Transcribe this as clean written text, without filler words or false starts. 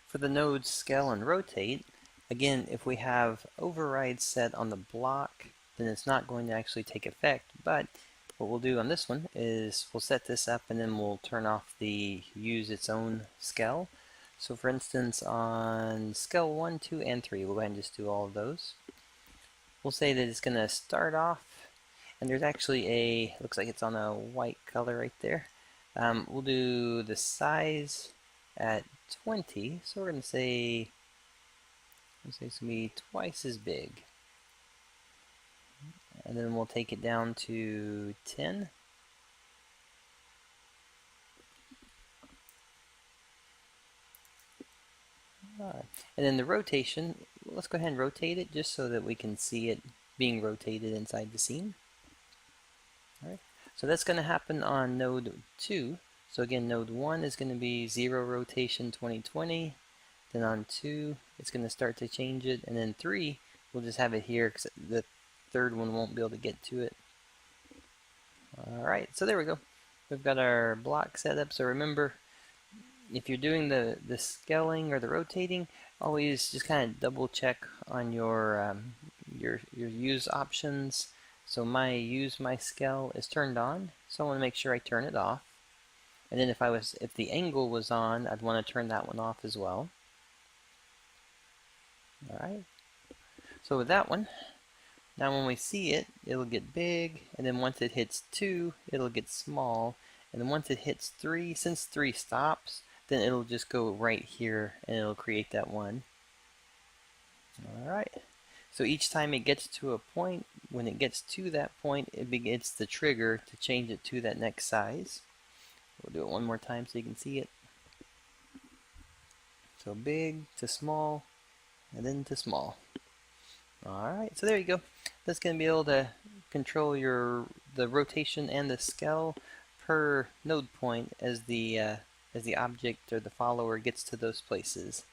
For the nodes scale and rotate, again, if we have override set on the block, then it's not going to actually take effect. But what we'll do on this one is we'll set this up and then we'll turn off the use its own scale. So for instance, on scale 1, 2, and 3, we'll go ahead and just do all of those. We'll say that it's going to start off, and there's actually a, looks like it's on a white color right there. We'll do the size at 20, so we're going to say it's going to be twice as big. And then we'll take it down to 10. And then the rotation, let's go ahead and rotate it just so that we can see it being rotated inside the scene. All right. So that's going to happen on node 2. So again, node 1 is going to be 0 rotation 2020. Then on 2, it's going to start to change it. And then 3, we'll just have it here because the third one won't be able to get to it. Alright, so there we go. We've got our block set up. So remember, if you're doing the scaling or the rotating, always just kind of double check on your use options. So my use my scale is turned on, so I want to make sure I turn it off. And then if the angle was on, I'd want to turn that one off as well. Alright, so with that one, now when we see it, it'll get big, and then once it hits 2, it'll get small, and then once it hits 3, since 3 stops, then it'll just go right here, and it'll create that 1. Alright, so each time it gets to a point, when it gets to that point, it's the trigger to change it to that next size. We'll do it one more time so you can see it. So big to small, and then to small. Alright, so there you go. That's going to be able to control the rotation and the scale per node point as the object or the follower gets to those places.